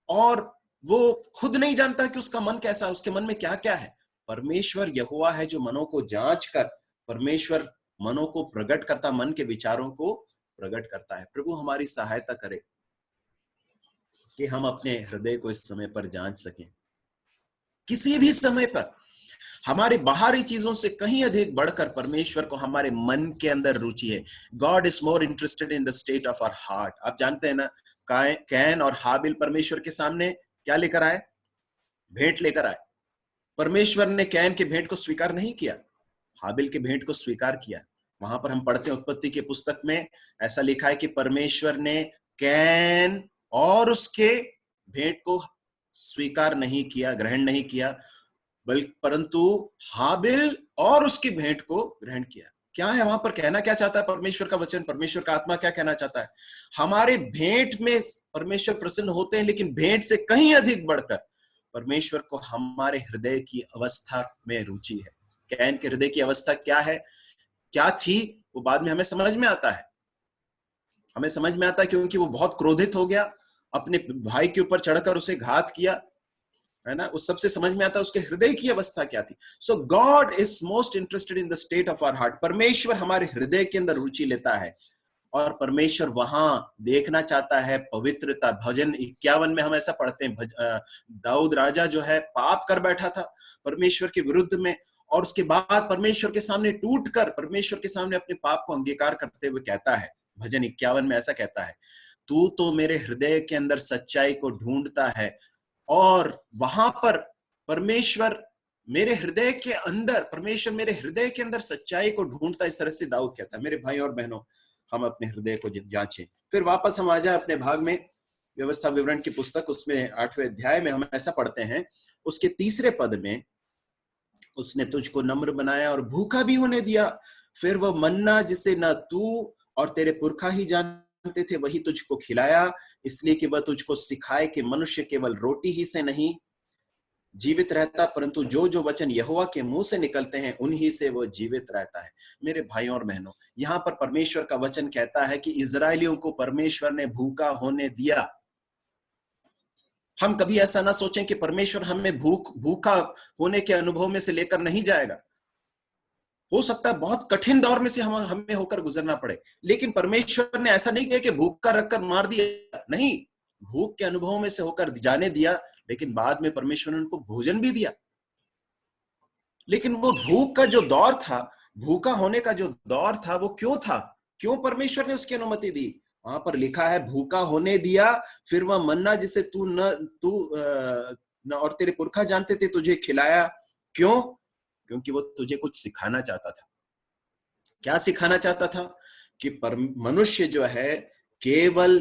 और वो खुद नहीं जानता कि उसका मन कैसा है, उसके मन में क्या क्या है। परमेश्वर यहोवा है जो मनों को जांच कर, परमेश्वर मनों को प्रकट करता, मन के विचारों को प्रकट करता है। प्रभु हमारी सहायता करे कि हम अपने हृदय को इस समय पर जांच सकें। किसी भी समय पर हमारी बाहरी चीजों से कहीं अधिक बढ़कर परमेश्वर को हमारे मन के अंदर रुचि है। God is more interested in the state of our heart. आप जानते हैं ना, कैन और हाबिल परमेश्वर के सामने क्या लेकर आए? भेंट लेकर आए। परमेश्वर ने कैन के भेंट को स्वीकार नहीं किया, हाबिल के भेंट को स्वीकार किया। वहां पर हम पढ़ते हैं उत्पत्ति की पुस्तक में, ऐसा लिखा है कि परमेश्वर ने कैन और उसके भेंट को स्वीकार नहीं किया, ग्रहण नहीं किया, परंतु हाबिल और उसकी भेंट को ग्रहण किया। क्या है वहां पर कहना क्या चाहता है परमेश्वर का वचन, परमेश्वर का आत्मा क्या कहना चाहता है? हमारे भेंट में परमेश्वर प्रसन्न होते हैं, लेकिन भेंट से कहीं अधिक बढ़कर परमेश्वर को हमारे हृदय की अवस्था में रुचि है। कैन के हृदय की अवस्था क्या है, क्या थी, वो बाद में हमें समझ में आता है। हमें समझ में आता है क्योंकि वो बहुत क्रोधित हो गया, अपने भाई के ऊपर चढ़कर उसे घात किया, है ना। उस सबसे समझ में आता है उसके हृदय की अवस्था क्या थी। So God is most interested in the state of our heart. परमेश्वर हमारे हृदय के अंदर रुचि लेता है, और परमेश्वर वहां देखना चाहता है पवित्रता। भजन 51 में हम ऐसा पढ़ते हैं, दाऊद राजा जो है पाप कर बैठा था परमेश्वर के विरुद्ध में, और उसके बाद परमेश्वर के सामने टूटकर परमेश्वर के सामने अपने पाप को अंगीकार करते हुए कहता है, भजन 51 में ऐसा कहता है, तू तो मेरे हृदय के अंदर सच्चाई को ढूंढता है। और वहां पर परमेश्वर मेरे हृदय के अंदर, परमेश्वर मेरे हृदय के अंदर सच्चाई को ढूंढता, इस तरह से दाऊद कहता है। मेरे भाई और बहनों, हम अपने हृदय को जांचें। फिर वापस हम आ जाए अपने भाग में, व्यवस्था विवरण की पुस्तक, उसमें 8वें अध्याय में हम ऐसा पढ़ते हैं, उसके 3 पद में, उसने तुझको नम्र बनाया और भूखा भी होने दिया, फिर वह मन्ना जिसे न तू और तेरे पुरखा ही जानते थे वही तुझको खिलाया, इसलिए कि वह तुझको सिखाए कि मनुष्य केवल रोटी ही से नहीं जीवित रहता, परंतु जो जो वचन यहोवा के मुंह से निकलते हैं उन्हीं से वो जीवित रहता है। मेरे भाइयों और बहनों, यहाँ पर परमेश्वर का वचन कहता है कि इजरायलियों को परमेश्वर ने भूखा होने दिया। हम कभी ऐसा ना सोचें कि परमेश्वर हमें भूखा होने के अनुभव में से लेकर नहीं जाएगा। हो सकता है बहुत कठिन दौर में से हमें होकर गुजरना पड़े, लेकिन परमेश्वर ने ऐसा नहीं किया कि भूखा रखकर मार दिया, नहीं, भूख के अनुभव में से होकर जाने दिया, लेकिन बाद में परमेश्वर ने उनको भोजन भी दिया। लेकिन वो भूख का जो दौर था, भूखा होने का जो दौर था, वो क्यों था? क्यों परमेश्वर ने उसकी अनुमति दी? वहां पर लिखा है भूखा होने दिया, फिर वह मन्ना जिसे तू न और तेरे पुरखा जानते थे तुझे खिलाया। क्यों? क्योंकि वो तुझे कुछ सिखाना चाहता था। क्या सिखाना चाहता था? कि मनुष्य जो है केवल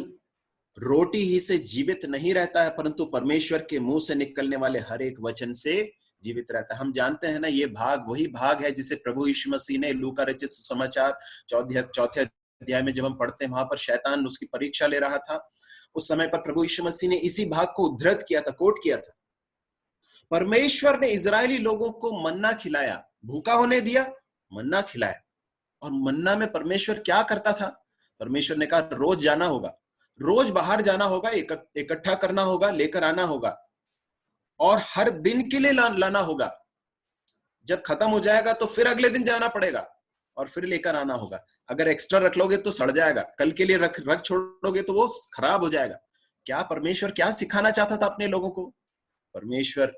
रोटी ही से जीवित नहीं रहता है, परंतु परमेश्वर के मुंह से निकलने वाले हर एक वचन से जीवित रहता है। हम जानते हैं ना, ये भाग वही भाग है जिसे प्रभु यीशु मसीह ने लूका रचित सुसमाचार 4 अध्याय में जब हम पढ़ते हैं, वहां पर शैतान उसकी परीक्षा ले रहा था। उस समय पर प्रभु यीशु मसीह ने इसी भाग को उद्धृत किया था, कोट किया था। परमेश्वर ने इजरायली लोगों को मन्ना खिलाया, भूखा होने दिया, मन्ना खिलाया। और मन्ना में परमेश्वर क्या करता था? परमेश्वर ने कहा रोज जाना होगा, रोज बाहर जाना होगा, इकट्ठा करना होगा, लेकर आना होगा, और हर दिन के लिए लाना होगा। जब खत्म हो जाएगा तो फिर अगले दिन जाना पड़ेगा और फिर लेकर आना होगा। अगर एक्स्ट्रा रख लोगे तो सड़ जाएगा, कल के लिए रख छोड़ोगे तो वो खराब हो जाएगा। क्या परमेश्वर क्या सिखाना चाहता था अपने लोगों को? परमेश्वर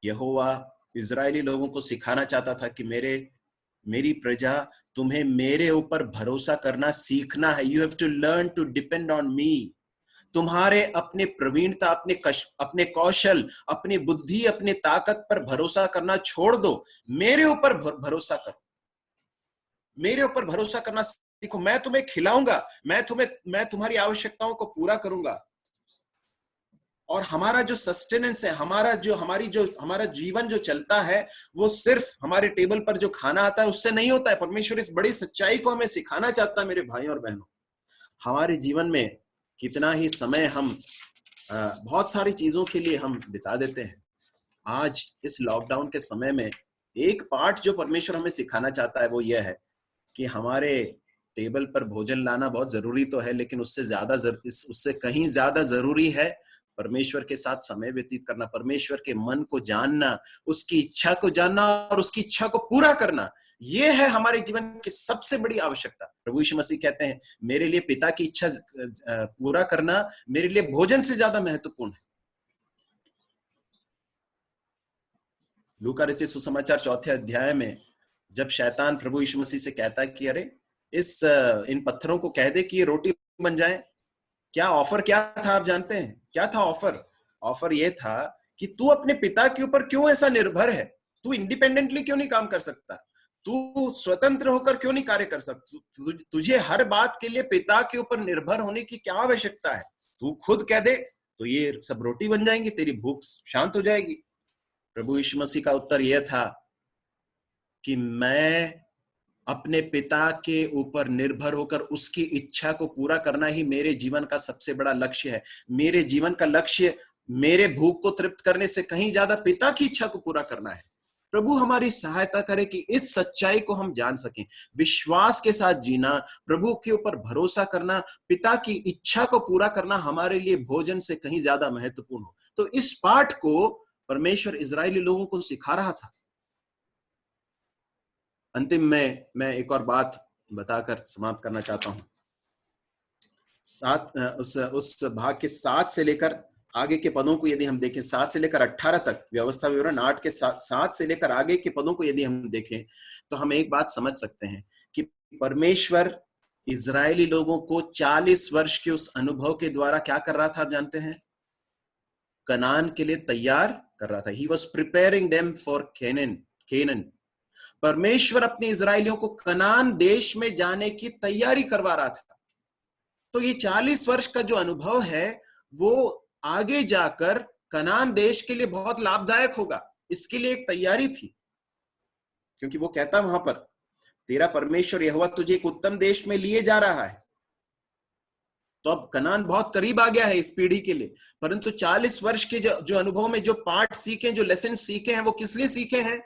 यहोवा इजरायली लोगों को सिखाना चाहता था कि मेरी प्रजा, तुम्हें मेरे ऊपर भरोसा करना सीखना है। You have to learn to depend on me. तुम्हारे अपने प्रवीणता, अपने कौशल, अपनी बुद्धि, अपनी ताकत पर भरोसा करना छोड़ दो, मेरे ऊपर भरोसा करो, मेरे ऊपर भरोसा करना सीखो। मैं तुम्हें खिलाऊंगा, मैं तुम्हारी आवश्यकताओं को पूरा करूंगा। और हमारा जो सस्टेनेंस है, हमारा जीवन जो चलता है, वो सिर्फ हमारे टेबल पर जो खाना आता है उससे नहीं होता है। परमेश्वर इस बड़ी सच्चाई को हमें सिखाना चाहता है। मेरे भाइयों और बहनों, हमारे जीवन में कितना ही समय हम बहुत सारी चीजों के लिए हम बिता देते हैं। आज इस लॉकडाउन के समय में एक पार्ट जो परमेश्वर हमें सिखाना चाहता है वो यह है कि हमारे टेबल पर भोजन लाना बहुत जरूरी तो है, लेकिन उससे कहीं ज्यादा जरूरी है परमेश्वर के साथ समय व्यतीत करना, परमेश्वर के मन को जानना, उसकी इच्छा को जानना और उसकी इच्छा को पूरा करना। ये है हमारे जीवन की सबसे बड़ी आवश्यकता। प्रभु यीशु मसीह कहते हैं, मेरे लिए पिता की इच्छा पूरा करना मेरे लिए भोजन से ज्यादा महत्वपूर्ण है। लूका रचित सुसमाचार 4 अध्याय में जब शैतान प्रभु यीशु मसीह से कहता है कि अरे इन पत्थरों को कह दे कि ये रोटी बन जाए, क्या ऑफर क्या था आप जानते हैं? क्या था ऑफर? ऑफर ये था कि तू अपने पिता के ऊपर क्यों ऐसा निर्भर है? तू इंडिपेंडेंटली क्यों नहीं काम कर सकता? तू स्वतंत्र होकर क्यों नहीं कार्य कर सकता? तुझे हर बात के लिए पिता के ऊपर निर्भर होने की क्या आवश्यकता है? तू खुद कह दे तो ये सब रोटी बन जाएंगी, तेरी भूख शांत हो जाएगी। प्रभु यीशु मसीह का उत्तर यह था कि मैं अपने पिता के ऊपर निर्भर होकर उसकी इच्छा को पूरा करना ही मेरे जीवन का सबसे बड़ा लक्ष्य है। मेरे जीवन का लक्ष्य मेरे भूख को तृप्त करने से कहीं ज्यादा पिता की इच्छा को पूरा करना है। प्रभु हमारी सहायता करे कि इस सच्चाई को हम जान सकें, विश्वास के साथ जीना, प्रभु के ऊपर भरोसा करना, पिता की इच्छा को पूरा करना हमारे लिए भोजन से कहीं ज्यादा महत्वपूर्ण हो। तो इस पाठ को परमेश्वर इजरायली लोगों को सिखा रहा था। अंतिम में मैं एक और बात बताकर समाप्त करना चाहता हूं। उस भाग के 7 से लेकर आगे के पदों को यदि हम देखें 7 से लेकर 18 तक, व्यवस्था विवरण 8 के 7 से लेकर आगे के पदों को यदि हम देखें तो हम एक बात समझ सकते हैं कि परमेश्वर इजरायली लोगों को 40 वर्ष के उस अनुभव के द्वारा क्या कर रहा था, आप जानते हैं, कनान के लिए तैयार कर रहा था। He was preparing them for Canaan. परमेश्वर अपने इजरायलियों को कनान देश में जाने की तैयारी करवा रहा था। तो ये 40 वर्ष का जो अनुभव है वो आगे जाकर कनान देश के लिए बहुत लाभदायक होगा, इसके लिए एक तैयारी थी। क्योंकि वो कहता वहां पर, तेरा परमेश्वर यहोवा तुझे एक उत्तम देश में लिए जा रहा है। तो अब कनान बहुत करीब आ गया है इस पीढ़ी के लिए, परंतु 40 वर्ष के जो अनुभव में जो पाठ सीखे, जो लेसन सीखे हैं, वो किस लिए सीखे हैं?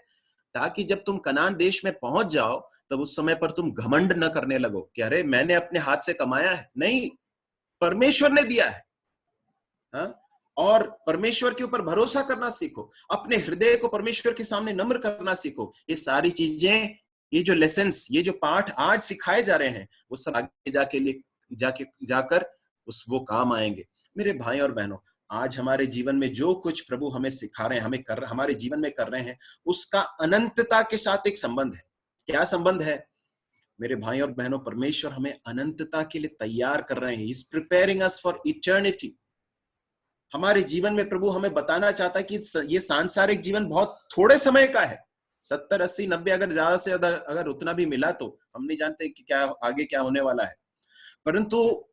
ताकि जब तुम कनान देश में पहुंच जाओ तब उस समय पर तुम घमंड न करने लगो कि अरे मैंने अपने हाथ से कमाया है। नहीं, परमेश्वर ने दिया है। हा? और परमेश्वर के ऊपर भरोसा करना सीखो, अपने हृदय को परमेश्वर के सामने नम्र करना सीखो। ये सारी चीजें, ये जो लेसन्स, ये जो पाठ आज सिखाए जा रहे हैं, वो सब आगे जाकर वो काम आएंगे। मेरे भाई और बहनों, आज हमारे जीवन में जो कुछ प्रभु हमें सिखा रहे हैं, हमारे जीवन में कर रहे हैं, उसका अनंतता के साथ एक संबंध है। क्या संबंध है मेरे भाई और बहनों? परमेश्वर हमें अनंतता के लिए तैयार कर रहे हैं। He is preparing us for eternity। हमारे जीवन में प्रभु हमें बताना चाहता है कि ये सांसारिक जीवन बहुत थोड़े समय का है। 70, 80, 90, अगर ज्यादा से ज्यादा अगर उतना भी मिला तो हम नहीं जानते कि क्या आगे क्या होने वाला है, परंतु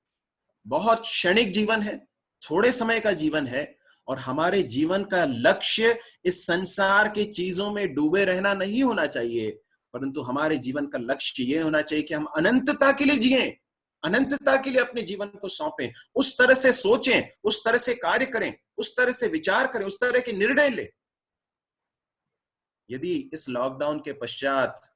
बहुत क्षणिक जीवन है, थोड़े समय का जीवन है। और हमारे जीवन का लक्ष्य इस संसार के चीजों में डूबे रहना नहीं होना चाहिए, परंतु हमारे जीवन का लक्ष्य ये होना चाहिए कि हम अनंतता के लिए जिएं, अनंतता के लिए अपने जीवन को सौंपें, उस तरह से सोचें, उस तरह से कार्य करें, उस तरह से विचार करें, उस तरह के निर्णय लें। यदि इस लॉकडाउन के पश्चात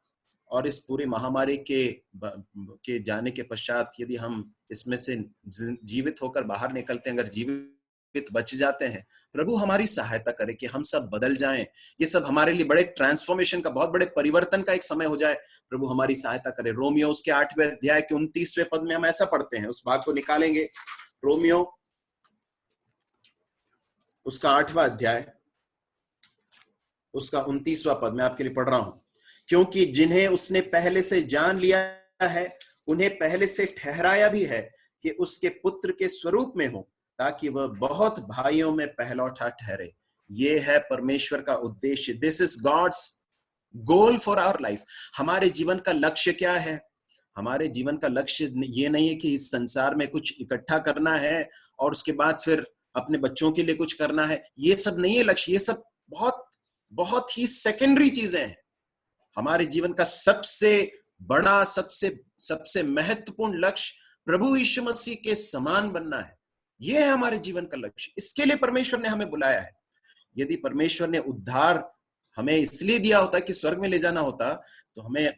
और इस पूरी महामारी के जाने के पश्चात यदि हम इसमें से जीवित होकर बाहर निकलते हैं, अगर जीवित बच जाते हैं, प्रभु हमारी सहायता करे कि हम सब बदल जाएं। ये सब हमारे लिए बड़े ट्रांसफॉर्मेशन का, बहुत बड़े परिवर्तन का एक समय हो जाए। प्रभु हमारी सहायता करे। रोमियो उसके 8वें अध्याय के 29वें पद में हम ऐसा पढ़ते हैं, उस भाग को निकालेंगे। रोमियो उसका 8वां अध्याय, उसका 29वां पद मैं आपके लिए पढ़ रहा हूं। क्योंकि जिन्हें उसने पहले से जान लिया है, उन्हें पहले से ठहराया भी है कि उसके पुत्र के स्वरूप में हो, ताकि वह बहुत भाइयों में पहलौठा ठहरे। ये है परमेश्वर का उद्देश्य। This is God's goal for our life. हमारे जीवन का लक्ष्य क्या है? हमारे जीवन का लक्ष्य ये नहीं है कि इस संसार में कुछ इकट्ठा करना है और उसके बाद फिर अपने बच्चों के लिए कुछ करना है। ये सब नहीं है लक्ष्य। ये सब बहुत बहुत ही सेकेंडरी चीजें हैं। हमारे जीवन का सबसे बड़ा, सबसे महत्वपूर्ण लक्ष्य प्रभु यीशु मसीह के समान बनना है। यह है हमारे जीवन का लक्ष्य। इसके लिए परमेश्वर ने हमें बुलाया है। यदि परमेश्वर ने उद्धार हमें इसलिए दिया होता कि स्वर्ग में ले जाना होता, तो हमें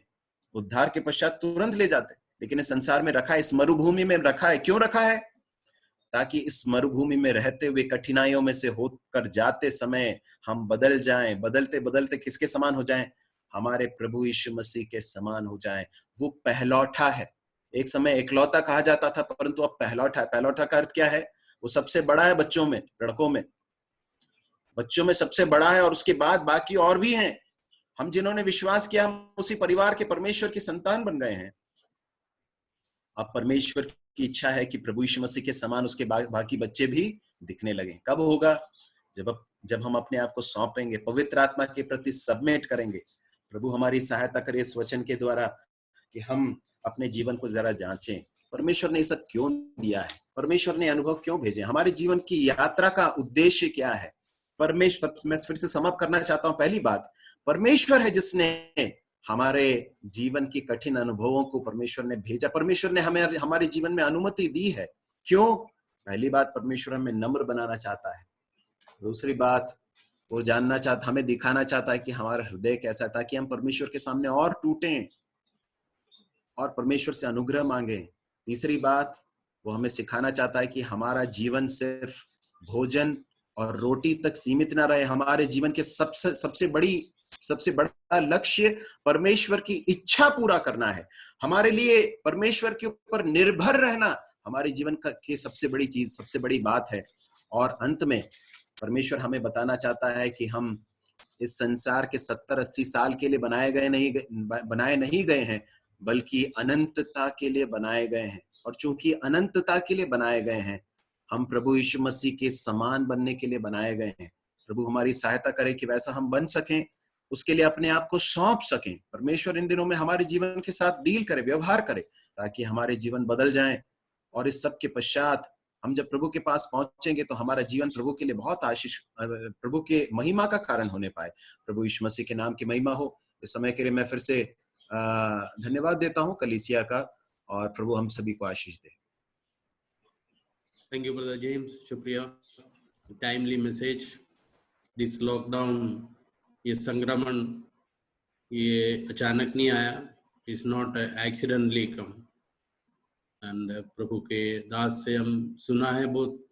उद्धार के पश्चात तुरंत ले जाते। लेकिन इस संसार में रखा है, इस मरुभूमि में रखा है। क्यों रखा है? ताकि इस मरुभूमि में रहते हुए, कठिनाइयों में से होकर जाते समय हम बदल जाएं। बदलते बदलते किसके समान हो जाएं? हमारे प्रभु यीशु मसीह के समान हो जाएं। वो पहलौठा है। एक समय एकलौता कहा जाता था, परंतु अब पहलौठा है। पहलौठा का अर्थ क्या है? वो सबसे बड़ा है बच्चों में, लड़कों में, बच्चों में सबसे बड़ा है। और उसके बाद बाकी और भी हैं। हम जिन्होंने विश्वास किया, हम उसी परिवार के परमेश्वर की संतान बन गए हैं। अब परमेश्वर की इच्छा है कि प्रभु यीशु मसीह के समान उसके बाकी बच्चे भी दिखने लगे। कब होगा? जब हम अपने आप को सौंपेंगे, पवित्र आत्मा के प्रति सबमिट करेंगे। प्रभु हमारी सहायता करे इस वचन के द्वारा कि हम अपने जीवन को जरा जांचें। परमेश्वर ने ये सब क्यों दिया है? परमेश्वर ने अनुभव क्यों भेजे? हमारे जीवन की यात्रा का उद्देश्य क्या है? परमेश्वर, मैं फिर से समाप्त करना चाहता हूं। पहली बात, परमेश्वर है जिसने हमारे जीवन की कठिन अनुभवों को परमेश्वर ने भेजा। परमेश्वर ने हमें हमारे जीवन में अनुमति दी है। क्यों? पहली बात, परमेश्वर हमें नम्र बनाना चाहता है। दूसरी बात, वो जानना चाहता, हमें दिखाना चाहता है कि हमारा हृदय कैसा है, ताकि हम परमेश्वर के सामने और टूटें और परमेश्वर से अनुग्रह मांगे। तीसरी बात, वो हमें सिखाना चाहता है कि हमारा जीवन सिर्फ भोजन और रोटी तक सीमित ना रहे। हमारे जीवन के सबसे बड़ा लक्ष्य परमेश्वर की इच्छा पूरा करना है। हमारे लिए परमेश्वर के ऊपर निर्भर रहना हमारे जीवन की सबसे बड़ी चीज, सबसे बड़ी बात है। और अंत में परमेश्वर हमें बताना चाहता है कि हम इस संसार के 70-80 साल के लिए बनाए नहीं गए हैं, बल्कि अनंतता के लिए बनाए गए हैं। और चूंकि अनंतता के लिए बनाए गए हैं, हम प्रभु यीशु मसीह के समान बनने के लिए बनाए गए हैं। प्रभु हमारी सहायता करे कि वैसा हम बन सकें, उसके लिए अपने आप को सौंप सकें। परमेश्वर इन दिनों में हमारे जीवन के साथ डील करे, व्यवहार करे, ताकि हमारे जीवन बदल जाएं। और इस सब के पश्चात हम जब प्रभु के पास पहुंचेंगे तो हमारा जीवन प्रभु के लिए बहुत आशीष, प्रभु के महिमा का कारण होने पाए। प्रभु यीशु मसीह के नाम की महिमा हो। इस समय के लिए मैं फिर से धन्यवाद देता हूं कलीसिया का, और प्रभु हम सभी को आशीष दे। थैंक यू ब्रदर जेम्स, शुक्रिया, टाइमली मैसेज। दिस लॉकडाउन, ये संक्रमण, ये अचानक नहीं आया, it's not accidentally come. And प्रभु के दास से हम सुना है बहुत